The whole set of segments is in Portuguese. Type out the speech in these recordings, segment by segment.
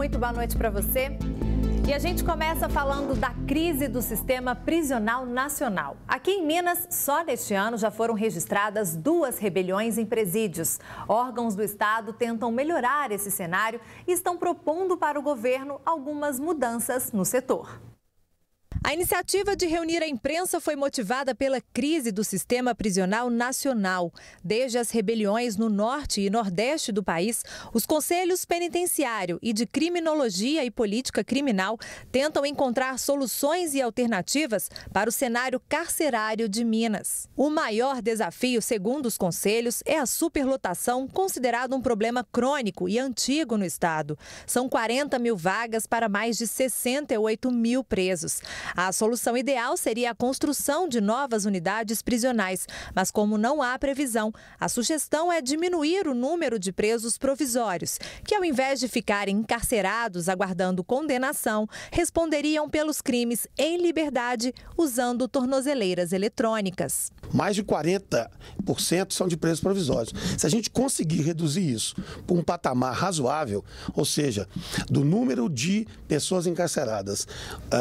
muito boa noite para você. E a gente começa falando da crise do sistema prisional nacional. Aqui em Minas, só neste ano já foram registradas 2 rebeliões em presídios. Órgãos do estado tentam melhorar esse cenário e estão propondo para o governo algumas mudanças no setor. A iniciativa de reunir a imprensa foi motivada pela crise do sistema prisional nacional. Desde as rebeliões no norte e nordeste do país, os conselhos penitenciário e de criminologia e política criminal tentam encontrar soluções e alternativas para o cenário carcerário de Minas. O maior desafio, segundo os conselhos, é a superlotação, considerado um problema crônico e antigo no estado. São 40 mil vagas para mais de 68 mil presos. A solução ideal seria a construção de novas unidades prisionais, mas como não há previsão, a sugestão é diminuir o número de presos provisórios, que ao invés de ficarem encarcerados aguardando condenação, responderiam pelos crimes em liberdade usando tornozeleiras eletrônicas. Mais de 40% são de presos provisórios. Se a gente conseguir reduzir isso para um patamar razoável, ou seja, do número de pessoas encarceradas,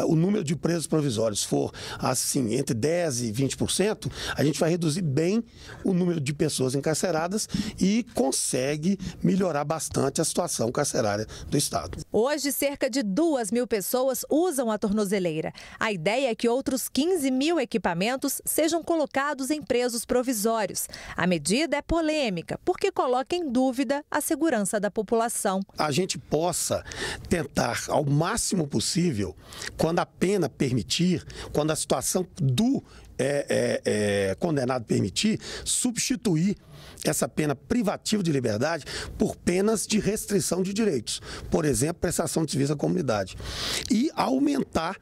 o número de presos provisórios for assim entre 10% e 20%, a gente vai reduzir bem o número de pessoas encarceradas e consegue melhorar bastante a situação carcerária do estado. Hoje, cerca de 2 mil pessoas usam a tornozeleira. A ideia é que outros 15 mil equipamentos sejam colocados em presos provisórios. A medida é polêmica, porque coloca em dúvida a segurança da população. A gente possa tentar, ao máximo possível, quando a pena permitir, quando a situação do condenado permitir, substituir essa pena privativa de liberdade por penas de restrição de direitos. Por exemplo, prestação de serviço à comunidade. E aumentar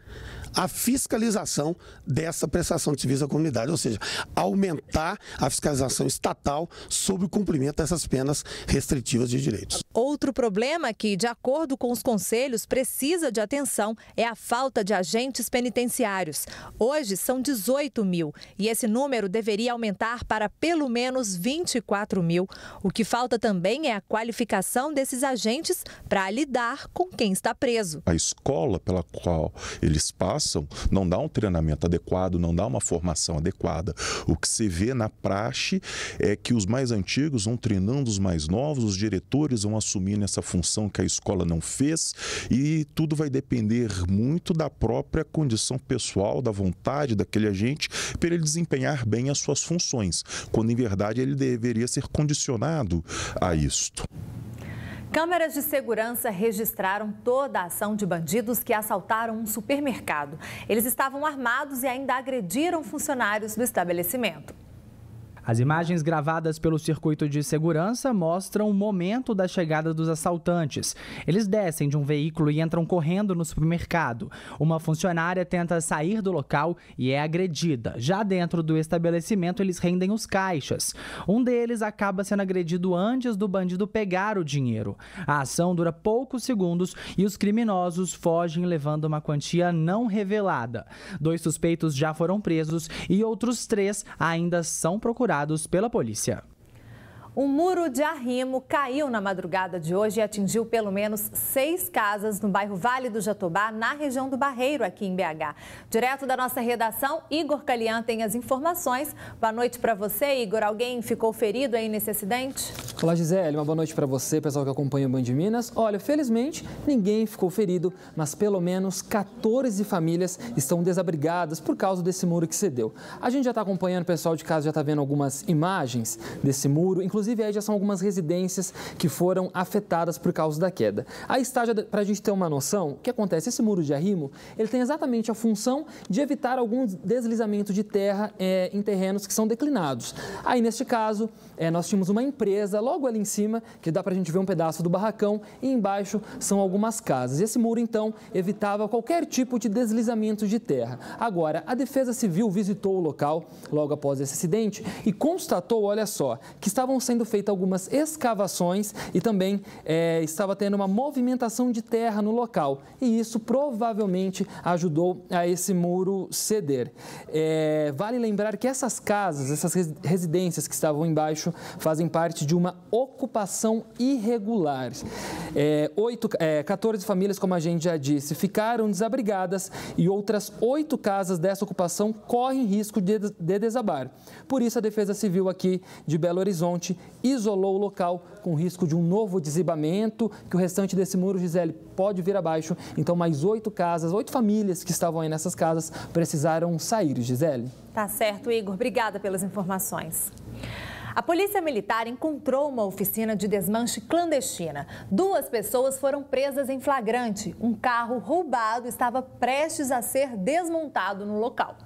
a fiscalização dessa prestação de serviço à comunidade, ou seja, aumentar a fiscalização estatal sobre o cumprimento dessas penas restritivas de direitos. Outro problema que, de acordo com os conselhos, precisa de atenção é a falta de agentes penitenciários. Hoje são 18 mil e esse número deveria aumentar para pelo menos 24 mil. O que falta também é a qualificação desses agentes para lidar com quem está preso. A escola pela qual eles passam não dá um treinamento adequado, não dá uma formação adequada. O que se vê na praxe é que os mais antigos vão treinando os mais novos, os diretores vão assumindo essa função que a escola não fez e tudo vai depender muito da própria condição pessoal, da vontade daquele agente para ele desempenhar bem as suas funções, quando em verdade ele deveria ser condicionado a isto. Câmeras de segurança registraram toda a ação de bandidos que assaltaram um supermercado. Eles estavam armados e ainda agrediram funcionários do estabelecimento. As imagens gravadas pelo circuito de segurança mostram o momento da chegada dos assaltantes. Eles descem de um veículo e entram correndo no supermercado. Uma funcionária tenta sair do local e é agredida. Já dentro do estabelecimento, eles rendem os caixas. Um deles acaba sendo agredido antes do bandido pegar o dinheiro. A ação dura poucos segundos e os criminosos fogem levando uma quantia não revelada. 2 suspeitos já foram presos e outros 3 ainda são procurados pela polícia. Um muro de arrimo caiu na madrugada de hoje e atingiu pelo menos 6 casas no bairro Vale do Jatobá, na região do Barreiro, aqui em BH. Direto da nossa redação, Igor Calian tem as informações. Boa noite para você, Igor. Alguém ficou ferido aí nesse acidente? Olá, Gisele. Uma boa noite para você, pessoal que acompanha o Band Minas. Olha, felizmente, ninguém ficou ferido, mas pelo menos 14 famílias estão desabrigadas por causa desse muro que cedeu. A gente já está acompanhando, o pessoal de casa já está vendo algumas imagens desse muro, inclusive aí já são algumas residências que foram afetadas por causa da queda. Aí está, para a gente ter uma noção, o que acontece? Esse muro de arrimo, ele tem exatamente a função de evitar algum deslizamento de terra em terrenos que são declinados. Aí, neste caso, nós tínhamos uma empresa logo ali em cima, que dá para a gente ver um pedaço do barracão, e embaixo são algumas casas. Esse muro, então, evitava qualquer tipo de deslizamento de terra. Agora, a Defesa Civil visitou o local logo após esse acidente e constatou, olha só, que estavam sendo feitas algumas escavações e também estava tendo uma movimentação de terra no local. E isso provavelmente ajudou a esse muro ceder. Vale lembrar que essas casas, essas residências que estavam embaixo, fazem parte de uma ocupação irregular. 14 famílias, como a gente já disse, ficaram desabrigadas e outras 8 casas dessa ocupação correm risco de desabar. Por isso, a Defesa Civil aqui de Belo Horizonte isolou o local com risco de um novo desabamento, que o restante desse muro, Gisele, pode vir abaixo. Então, mais 8 casas, 8 famílias que estavam aí nessas casas precisaram sair, Gisele. Tá certo, Igor. Obrigada pelas informações. A Polícia Militar encontrou uma oficina de desmanche clandestina. 2 pessoas foram presas em flagrante. Um carro roubado estava prestes a ser desmontado no local.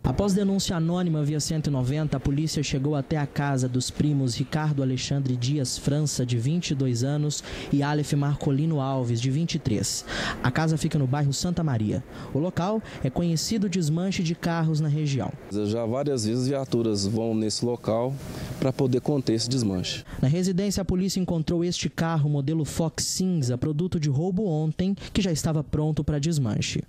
Após denúncia anônima via 190, a polícia chegou até a casa dos primos Ricardo Alexandre Dias França, de 22 anos, e Aleph Marcolino Alves, de 23. A casa fica no bairro Santa Maria. O local é conhecido desmanche de carros na região. Já várias vezes viaturas vão nesse local para poder conter esse desmanche. Na residência, a polícia encontrou este carro modelo Fox cinza, produto de roubo ontem, que já estava pronto para desmanche.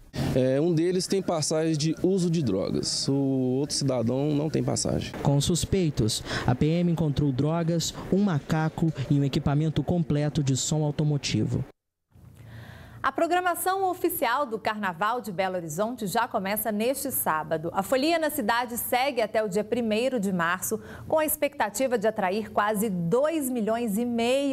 Um deles tem passagem de uso de drogas. O outro cidadão não tem passagem. Com suspeitos, a PM encontrou drogas, um macaco e um equipamento completo de som automotivo. A programação oficial do Carnaval de Belo Horizonte já começa neste sábado. A folia na cidade segue até o dia 1º de março, com a expectativa de atrair quase 2,5 milhões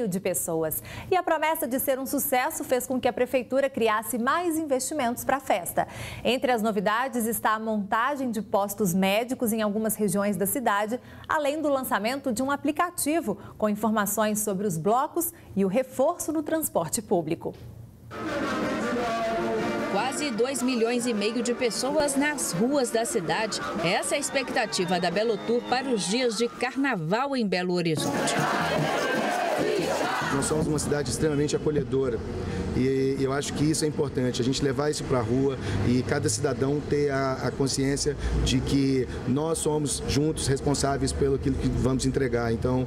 de pessoas. E a promessa de ser um sucesso fez com que a prefeitura criasse mais investimentos para a festa. Entre as novidades está a montagem de postos médicos em algumas regiões da cidade, além do lançamento de um aplicativo com informações sobre os blocos e o reforço no transporte público. Quase 2,5 milhões de pessoas nas ruas da cidade. Essa é a expectativa da Belotour para os dias de carnaval em Belo Horizonte. Nós somos uma cidade extremamente acolhedora e eu acho que isso é importante, a gente levar isso para a rua e cada cidadão ter a consciência de que nós somos juntos responsáveis pelo aquilo que vamos entregar. Então,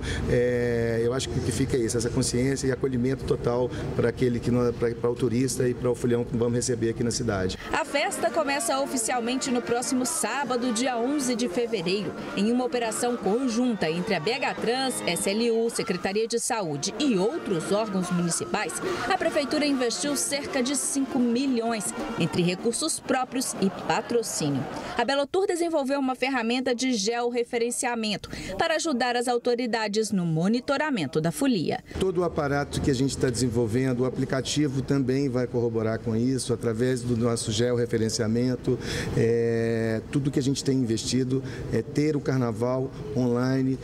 eu acho que fica isso, essa consciência e acolhimento total para o turista e para o folião que vamos receber aqui na cidade. A festa começa oficialmente no próximo sábado, dia 11 de fevereiro, em uma operação conjunta entre a BH Trans, SLU, Secretaria de Saúde e outros órgãos municipais. A Prefeitura investiu cerca de 5 milhões entre recursos próprios e patrocínio. A Belotour desenvolveu uma ferramenta de georreferenciamento para ajudar as autoridades no monitoramento da folia. Todo o aparato que a gente está desenvolvendo, o aplicativo também vai corroborar com isso, através do nosso georreferenciamento. Tudo que a gente tem investido é ter o carnaval online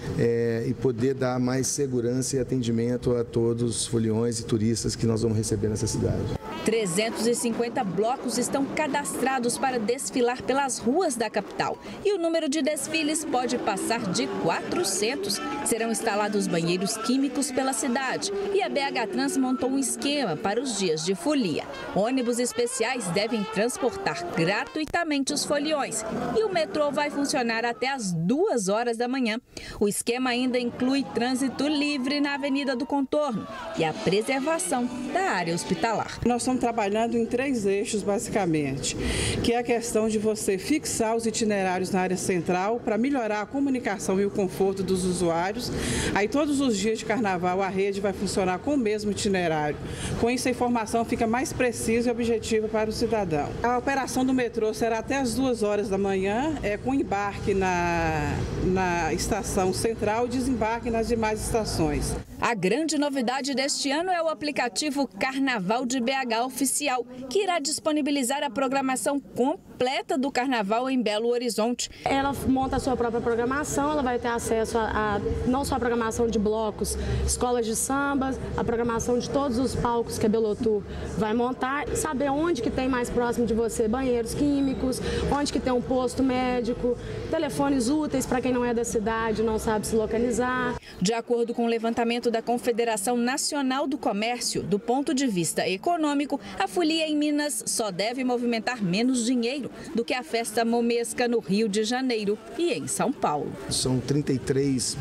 e poder dar mais segurança e atendimento a todos os foliões e turistas que nós vamos receber nessa cidade. 350 blocos estão cadastrados para desfilar pelas ruas da capital e o número de desfiles pode passar de 400. Serão instalados banheiros químicos pela cidade e a BH Trans montou um esquema para os dias de folia. Ônibus especiais devem transportar gratuitamente os foliões e o metrô vai funcionar até às 2 horas da manhã. O esquema ainda inclui trânsito livre na Avenida do Contorno e a preservação da área hospitalar. Nós estamos trabalhando em 3 eixos, basicamente, que é a questão de você fixar os itinerários na área central para melhorar a comunicação e o conforto dos usuários. Aí, todos os dias de carnaval, a rede vai funcionar com o mesmo itinerário. Com isso, a informação fica mais precisa e objetiva para o cidadão. A operação do metrô será até às 2 horas da manhã, com embarque na estação central e desembarque nas demais estações. A grande novidade deste ano é o aplicativo Carnaval de BH Oficial, que irá disponibilizar a programação completa do Carnaval em Belo Horizonte. Ela monta a sua própria programação, ela vai ter acesso a não só a programação de blocos, escolas de samba, a programação de todos os palcos que a Belotour vai montar, saber onde que tem mais próximo de você banheiros químicos, onde que tem um posto médico, telefones úteis para quem não é da cidade, não sabe se localizar. De acordo com o levantamento da Confederação Nacional do Comércio, do ponto de vista econômico, a folia em Minas só deve movimentar menos dinheiro, dinheiro do que a festa momesca no Rio de Janeiro e em São Paulo. São 33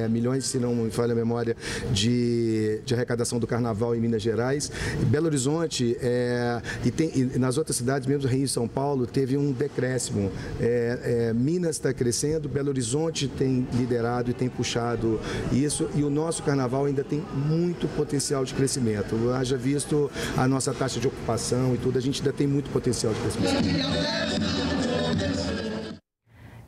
milhões, se não me falha a memória, de arrecadação do Carnaval em Minas Gerais. Belo Horizonte e nas outras cidades, mesmo Rio e São Paulo, teve um decréscimo. Minas está crescendo, Belo Horizonte tem liderado e tem puxado isso, e o nosso Carnaval ainda tem muito potencial de crescimento. Haja visto a nossa taxa de ocupação e tudo, a gente ainda tem muito potencial de crescimento.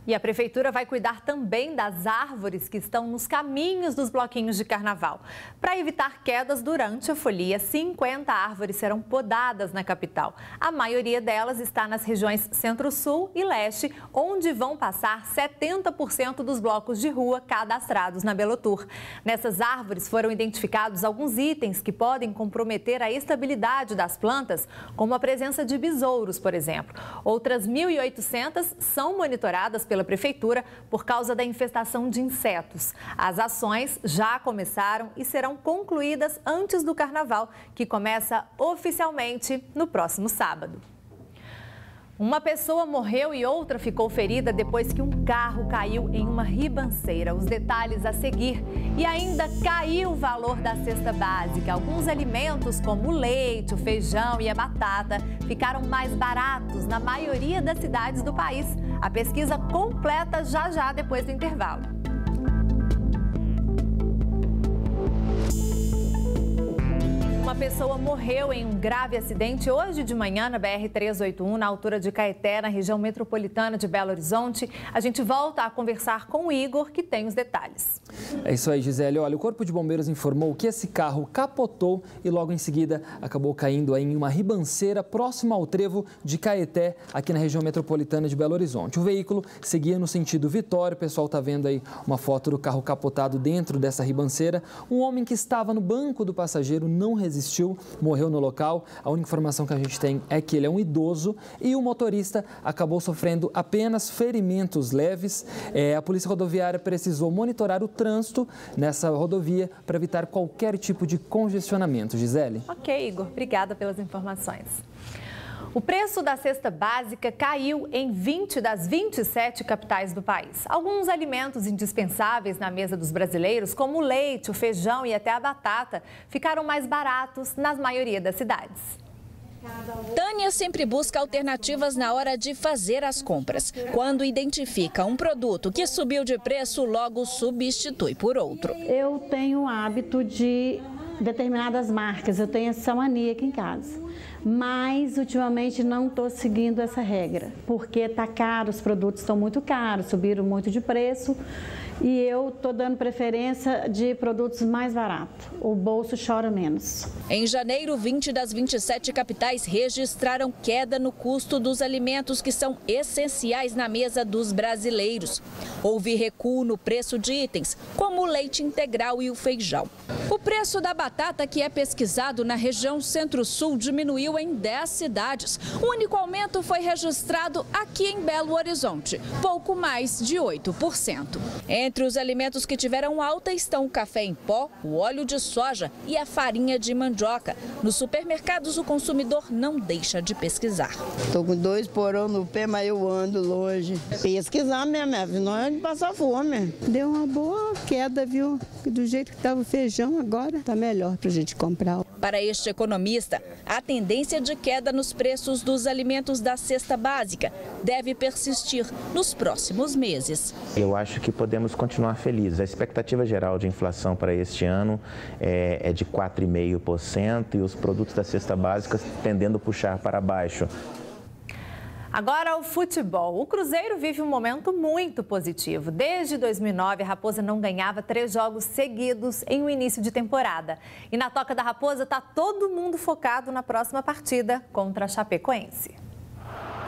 E a Prefeitura vai cuidar também das árvores que estão nos caminhos dos bloquinhos de carnaval. Para evitar quedas durante a folia, 50 árvores serão podadas na capital. A maioria delas está nas regiões Centro-Sul e Leste, onde vão passar 70% dos blocos de rua cadastrados na Belotur. Nessas árvores foram identificados alguns itens que podem comprometer a estabilidade das plantas, como a presença de besouros, por exemplo. Outras 1.800 são monitoradas pela Prefeitura por causa da infestação de insetos. As ações já começaram e serão concluídas antes do Carnaval, que começa oficialmente no próximo sábado. Uma pessoa morreu e outra ficou ferida depois que um carro caiu em uma ribanceira. Os detalhes a seguir. E ainda caiu o valor da cesta básica. Alguns alimentos, como o leite, o feijão e a batata, ficaram mais baratos na maioria das cidades do país. A pesquisa completa já depois do intervalo. Uma pessoa morreu em um grave acidente hoje de manhã na BR-381, na altura de Caeté, na região metropolitana de Belo Horizonte. A gente volta a conversar com o Igor, que tem os detalhes. É isso aí, Gisele. Olha, o Corpo de Bombeiros informou que esse carro capotou e logo em seguida acabou caindo em uma ribanceira próxima ao trevo de Caeté, aqui na região metropolitana de Belo Horizonte. O veículo seguia no sentido Vitória. O pessoal está vendo aí uma foto do carro capotado dentro dessa ribanceira. Um homem que estava no banco do passageiro não resistiu, morreu no local. A única informação que a gente tem é que ele é um idoso e o motorista acabou sofrendo apenas ferimentos leves. A Polícia Rodoviária precisou monitorar o trânsito nessa rodovia para evitar qualquer tipo de congestionamento. Gisele? Ok, Igor. Obrigada pelas informações. O preço da cesta básica caiu em 20 das 27 capitais do país. Alguns alimentos indispensáveis na mesa dos brasileiros, como o leite, o feijão e até a batata, ficaram mais baratos na maioria das cidades. Tânia sempre busca alternativas na hora de fazer as compras. Quando identifica um produto que subiu de preço, logo substitui por outro. Eu tenho o hábito de determinadas marcas, eu tenho essa mania aqui em casa. Mas, ultimamente, não estou seguindo essa regra, porque está caro, os produtos estão muito caros, subiram muito de preço e eu estou dando preferência de produtos mais baratos. O bolso chora menos. Em janeiro, 20 das 27 capitais registraram queda no custo dos alimentos que são essenciais na mesa dos brasileiros. Houve recuo no preço de itens, como o leite integral e o feijão. O preço da batata, que é pesquisado na região Centro-Sul, diminuiu em 10 cidades. O único aumento foi registrado aqui em Belo Horizonte, pouco mais de 8%. Entre os alimentos que tiveram alta estão o café em pó, o óleo de soja e a farinha de mandioca. Nos supermercados, o consumidor não deixa de pesquisar. Estou com 2 porão no pé, mas eu ando longe. Pesquisar mesmo, não é de passar fome. Deu uma boa queda, viu? Do jeito que estava o feijão, agora está melhor para a gente comprar. Para este economista, a tendência de queda nos preços dos alimentos da cesta básica deve persistir nos próximos meses. Eu acho que podemos continuar felizes. A expectativa geral de inflação para este ano é de 4,5% e os produtos da cesta básica tendendo a puxar para baixo. Agora, o futebol. O Cruzeiro vive um momento muito positivo. Desde 2009, a Raposa não ganhava 3 jogos seguidos em um início de temporada. E na Toca da Raposa está todo mundo focado na próxima partida contra a Chapecoense.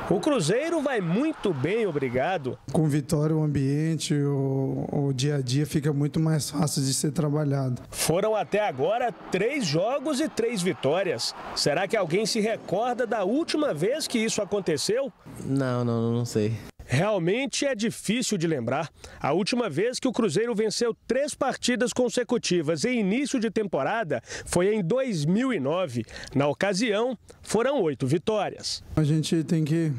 O Cruzeiro vai muito bem, obrigado. Com vitória, o ambiente, o dia a dia fica muito mais fácil de ser trabalhado. Foram até agora 3 jogos e 3 vitórias. Será que alguém se recorda da última vez que isso aconteceu? Não sei. Realmente é difícil de lembrar. A última vez que o Cruzeiro venceu 3 partidas consecutivas em início de temporada foi em 2009. Na ocasião, foram 8 vitórias. A gente tem que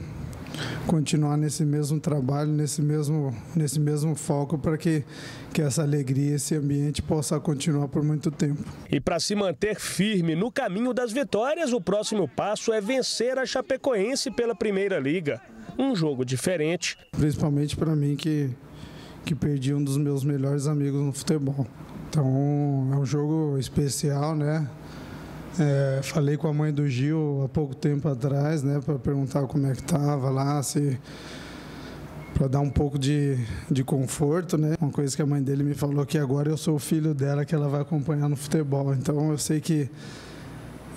continuar nesse mesmo trabalho, nesse mesmo foco, para que essa alegria, esse ambiente possa continuar por muito tempo. E para se manter firme no caminho das vitórias, o próximo passo é vencer a Chapecoense pela Primeira Liga. Um jogo diferente. Principalmente para mim, que perdi um dos meus melhores amigos no futebol. Então é um jogo especial, né? Falei com a mãe do Gil há pouco tempo atrás, né, para perguntar como é que estava lá, para dar um pouco de conforto, né? Uma coisa que a mãe dele me falou, que agora eu sou o filho dela, que ela vai acompanhar no futebol. Então eu sei que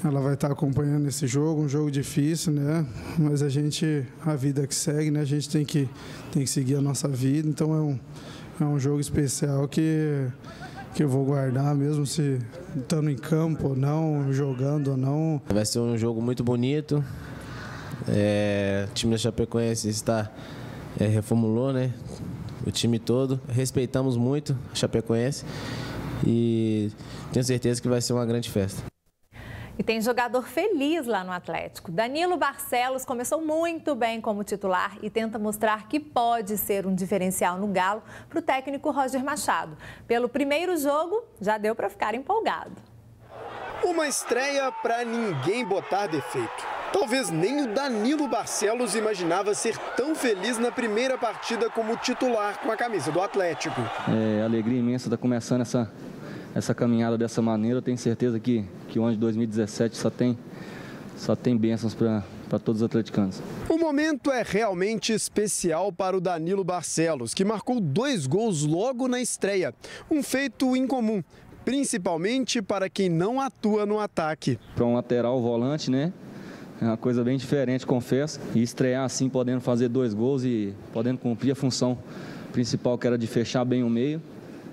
ela vai estar acompanhando esse jogo, um jogo difícil, né? Mas a vida que segue, né? A gente tem que seguir a nossa vida. Então é um jogo especial que eu vou guardar, mesmo se estando em campo ou não, jogando ou não. Vai ser um jogo muito bonito. O time da Chapecoense reformulou, né? O time todo. Respeitamos muito a Chapecoense e tenho certeza que vai ser uma grande festa. E tem jogador feliz lá no Atlético. Danilo Barcelos começou muito bem como titular e tenta mostrar que pode ser um diferencial no Galo para o técnico Roger Machado. Pelo primeiro jogo, já deu para ficar empolgado. Uma estreia para ninguém botar defeito. Talvez nem o Danilo Barcelos imaginava ser tão feliz na primeira partida como titular com a camisa do Atlético. Alegria imensa estar começando essa caminhada dessa maneira. Eu tenho certeza que o ano de 2017 só tem bênçãos para todos os atleticanos. O momento é realmente especial para o Danilo Barcelos, que marcou 2 gols logo na estreia. Um feito incomum, principalmente para quem não atua no ataque. Para um lateral volante, né? É uma coisa bem diferente, confesso. E estrear assim, podendo fazer 2 gols e podendo cumprir a função principal, que era de fechar bem o meio.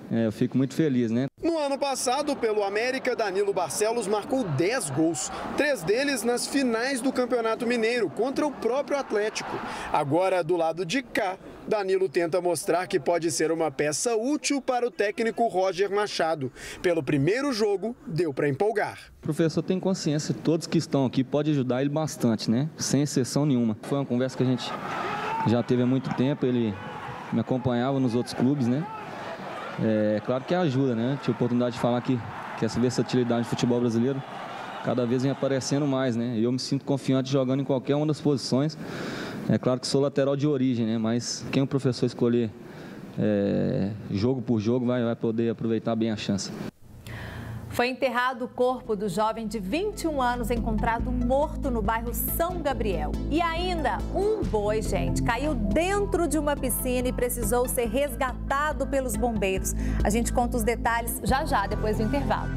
Eu fico muito feliz, né? No ano passado, pelo América, Danilo Barcelos marcou 10 gols, 3 deles nas finais do Campeonato Mineiro, contra o próprio Atlético. Agora, do lado de cá, Danilo tenta mostrar que pode ser uma peça útil para o técnico Roger Machado. Pelo primeiro jogo, deu para empolgar. O professor tem consciência, todos que estão aqui podem ajudar ele bastante, né? Sem exceção nenhuma. Foi uma conversa que a gente já teve há muito tempo, ele me acompanhava nos outros clubes, né? Claro que ajuda, né? Tive a oportunidade de falar que essa versatilidade do futebol brasileiro cada vez vem aparecendo mais, né? Eu me sinto confiante jogando em qualquer uma das posições. É claro que sou lateral de origem, né? Mas quem o professor escolher jogo por jogo vai poder aproveitar bem a chance. Foi enterrado o corpo do jovem de 21 anos encontrado morto no bairro São Gabriel. E ainda, um boi, gente, caiu dentro de uma piscina e precisou ser resgatado pelos bombeiros. A gente conta os detalhes já, depois do intervalo.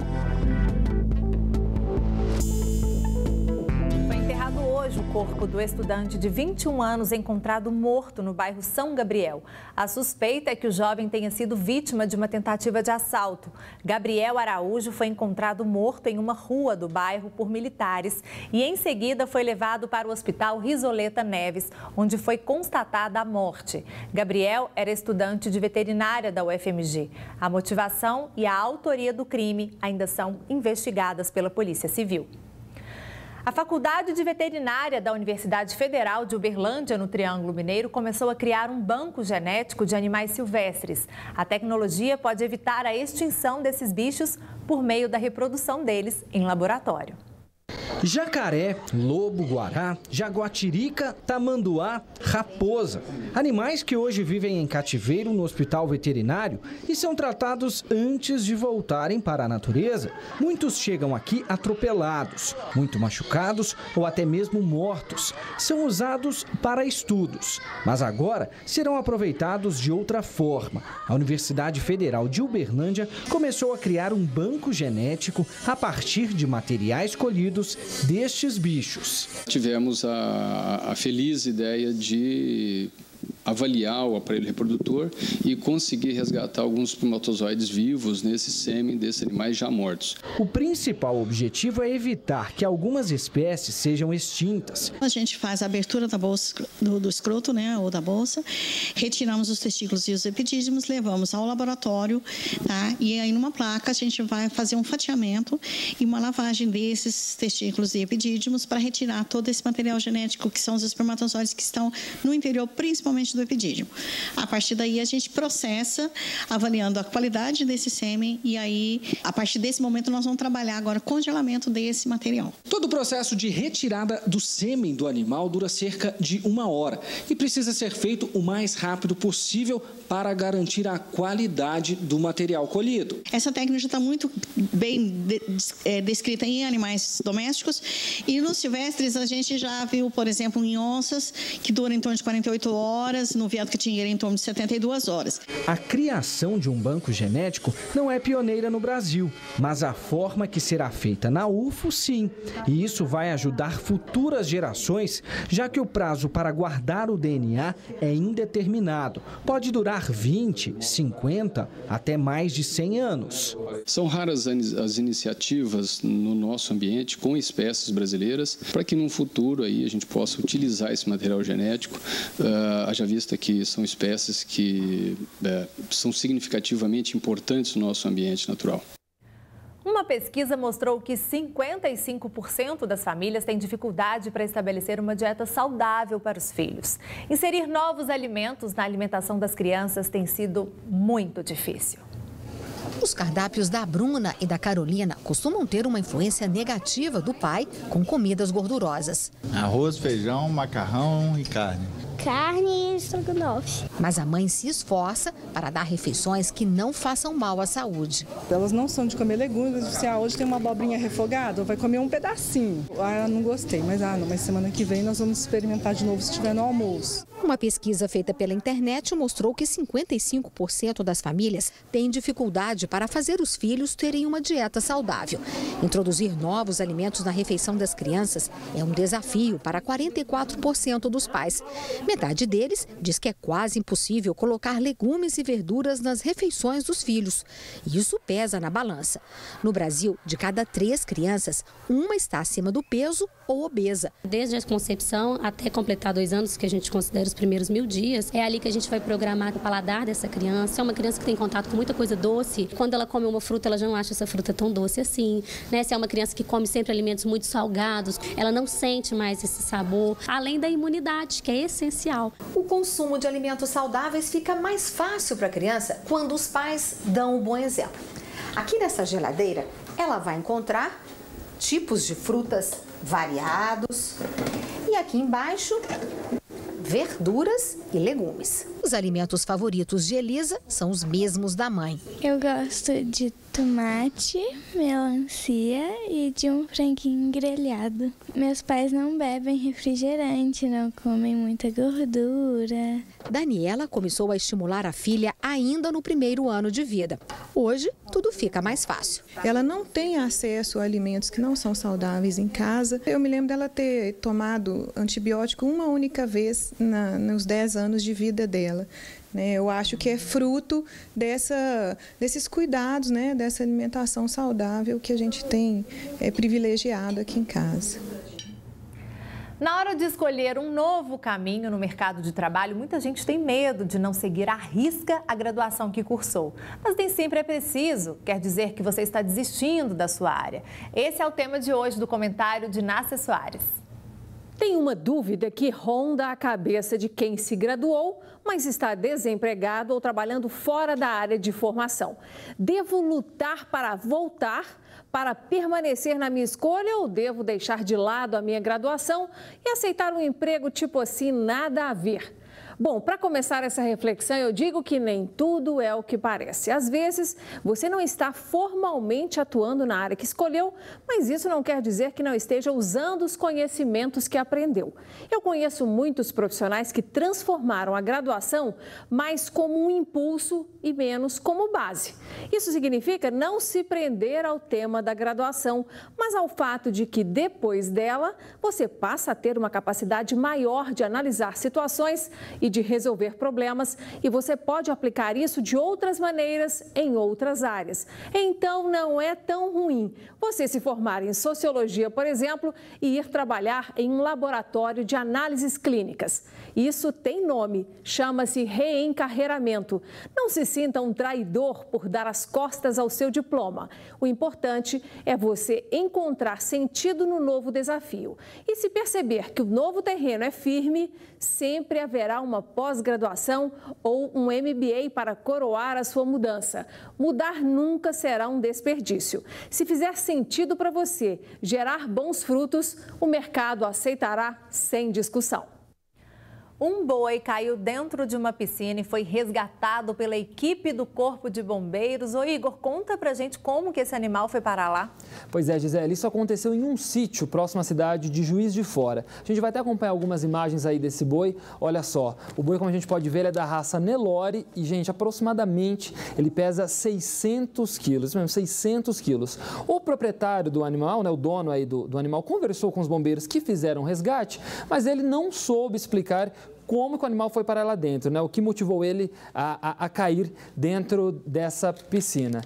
Hoje, o corpo do estudante de 21 anos encontrado morto no bairro São Gabriel. A suspeita é que o jovem tenha sido vítima de uma tentativa de assalto. Gabriel Araújo foi encontrado morto em uma rua do bairro por militares e, em seguida, foi levado para o hospital Risoleta Neves, onde foi constatada a morte. Gabriel era estudante de veterinária da UFMG. A motivação e a autoria do crime ainda são investigadas pela Polícia Civil. A Faculdade de Veterinária da Universidade Federal de Uberlândia, no Triângulo Mineiro, começou a criar um banco genético de animais silvestres. A tecnologia pode evitar a extinção desses bichos por meio da reprodução deles em laboratório. Jacaré, lobo, guará, jaguatirica, tamanduá, raposa. Animais que hoje vivem em cativeiro no hospital veterinário e são tratados antes de voltarem para a natureza. Muitos chegam aqui atropelados, muito machucados ou até mesmo mortos. São usados para estudos, mas agora serão aproveitados de outra forma. A Universidade Federal de Uberlândia começou a criar um banco genético a partir de materiais colhidos destes bichos. Tivemos a feliz ideia de avaliar o aparelho reprodutor e conseguir resgatar alguns espermatozoides vivos nesse sêmen desses animais já mortos. O principal objetivo é evitar que algumas espécies sejam extintas. A gente faz a abertura da bolsa, do escroto, né, ou da bolsa, retiramos os testículos e os epidídimos, levamos ao laboratório, tá? E aí numa placa a gente vai fazer um fatiamento e uma lavagem desses testículos e epidídimos para retirar todo esse material genético que são os espermatozoides que estão no interior, principalmente do epidídimo. A partir daí a gente processa, avaliando a qualidade desse sêmen e aí, a partir desse momento, nós vamos trabalhar agora o congelamento desse material. Todo o processo de retirada do sêmen do animal dura cerca de 1 hora e precisa ser feito o mais rápido possível para garantir a qualidade do material colhido. Essa técnica já está muito bem descrita em animais domésticos e nos silvestres a gente já viu, por exemplo, em onças, que dura em torno de 48 horas, no veado catingueiro em torno de 72 horas. A criação de um banco genético não é pioneira no Brasil, mas a forma que será feita na UFO, sim. E isso vai ajudar futuras gerações, já que o prazo para guardar o DNA é indeterminado. Pode durar 20, 50, até mais de 100 anos. São raras as iniciativas no nosso ambiente com espécies brasileiras para que no futuro aí a gente possa utilizar esse material genético, haja vista que são espécies que são significativamente importantes no nosso ambiente natural. Uma pesquisa mostrou que 55% das famílias têm dificuldade para estabelecer uma dieta saudável para os filhos. Inserir novos alimentos na alimentação das crianças tem sido muito difícil. Os cardápios da Bruna e da Carolina costumam ter uma influência negativa do pai com comidas gordurosas. Arroz, feijão, macarrão e carne. Carne e estrogonofe. Mas a mãe se esforça para dar refeições que não façam mal à saúde. Elas não são de comer legumes, se hoje tem uma abobrinha refogada, vai comer um pedacinho. Não gostei, mas semana que vem nós vamos experimentar de novo se tiver no almoço. Uma pesquisa feita pela internet mostrou que 55% das famílias têm dificuldade para fazer os filhos terem uma dieta saudável. Introduzir novos alimentos na refeição das crianças é um desafio para 44% dos pais. Metade deles diz que é quase impossível colocar legumes e verduras nas refeições dos filhos. Isso pesa na balança. No Brasil, de cada 3 crianças, uma está acima do peso ou obesa. Desde a concepção até completar 2 anos, que a gente considera os primeiros 1000 dias, é ali que a gente vai programar o paladar dessa criança. É uma criança que tem contato com muita coisa doce. Quando ela come uma fruta, ela já não acha essa fruta tão doce assim, né? Se é uma criança que come sempre alimentos muito salgados, ela não sente mais esse sabor, além da imunidade, que é essencial. O consumo de alimentos saudáveis fica mais fácil para a criança quando os pais dão um bom exemplo. Aqui nessa geladeira, ela vai encontrar tipos de frutas variados e aqui embaixo, verduras e legumes. Os alimentos favoritos de Elisa são os mesmos da mãe. Eu gosto de tomate, melancia e de um franguinho grelhado. Meus pais não bebem refrigerante, não comem muita gordura. Daniela começou a estimular a filha ainda no primeiro ano de vida. Hoje, tudo fica mais fácil. Ela não tem acesso a alimentos que não são saudáveis em casa. Eu me lembro dela ter tomado antibiótico uma única vez nos 10 anos de vida dela. Eu acho que é fruto desses cuidados, dessa alimentação saudável que a gente tem privilegiado aqui em casa. Na hora de escolher um novo caminho no mercado de trabalho, muita gente tem medo de não seguir à risca a graduação que cursou. Mas nem sempre é preciso, quer dizer que você está desistindo da sua área. Esse é o tema de hoje do comentário de Nácia Soares. Tem uma dúvida que ronda a cabeça de quem se graduou, mas está desempregado ou trabalhando fora da área de formação. Devo lutar para voltar, para permanecer na minha escolha ou devo deixar de lado a minha graduação e aceitar um emprego tipo assim, nada a ver? Bom, para começar essa reflexão, eu digo que nem tudo é o que parece. Às vezes, você não está formalmente atuando na área que escolheu, mas isso não quer dizer que não esteja usando os conhecimentos que aprendeu. Eu conheço muitos profissionais que transformaram a graduação mais como um impulso e menos como base. Isso significa não se prender ao tema da graduação, mas ao fato de que depois dela, você passa a ter uma capacidade maior de analisar situações e e de resolver problemas, e você pode aplicar isso de outras maneiras em outras áreas. Então, não é tão ruim você se formar em sociologia, por exemplo, e ir trabalhar em um laboratório de análises clínicas. Isso tem nome, chama-se reencarreiramento. Não se sinta um traidor por dar as costas ao seu diploma. O importante é você encontrar sentido no novo desafio. E se perceber que o novo terreno é firme, sempre haverá uma pós-graduação ou um MBA para coroar a sua mudança. Mudar nunca será um desperdício. Se fizer sentido para você gerar bons frutos, o mercado aceitará sem discussão. Um boi caiu dentro de uma piscina e foi resgatado pela equipe do Corpo de Bombeiros. Ô Igor, conta pra gente como que esse animal foi parar lá. Pois é, Gisele, isso aconteceu em um sítio próximo à cidade de Juiz de Fora. A gente vai até acompanhar algumas imagens aí desse boi. Olha só, o boi, como a gente pode ver, ele é da raça Nelore e, gente, aproximadamente ele pesa 600 quilos, mesmo 600 quilos. O proprietário do animal, né, o dono aí do animal, conversou com os bombeiros que fizeram o resgate, mas ele não soube explicar como que o animal foi parar lá dentro, né? O que motivou ele a cair dentro dessa piscina.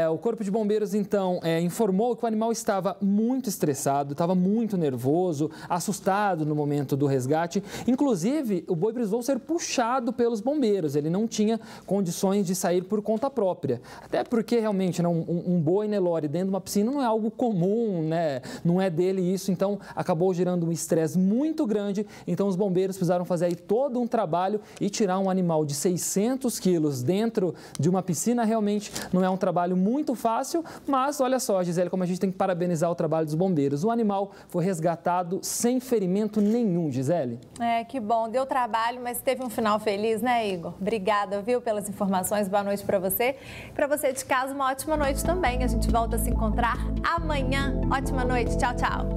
O Corpo de Bombeiros, então, informou que o animal estava muito estressado, estava muito nervoso, assustado no momento do resgate. Inclusive, o boi precisou ser puxado pelos bombeiros, ele não tinha condições de sair por conta própria. Até porque, realmente, né, um boi Nelore dentro de uma piscina não é algo comum, né? Não é dele isso, então acabou gerando um estresse muito grande. Então, os bombeiros precisaram fazer aí todo um trabalho e tirar um animal de 600 quilos dentro de uma piscina realmente não é um trabalho muito fácil, mas olha só, Gisele, como a gente tem que parabenizar o trabalho dos bombeiros. O animal foi resgatado sem ferimento nenhum, Gisele. Que bom, deu trabalho, mas teve um final feliz, né, Igor? Obrigada, viu, pelas informações, boa noite para você. Para você de casa, uma ótima noite também. A gente volta a se encontrar amanhã. Ótima noite, tchau, tchau.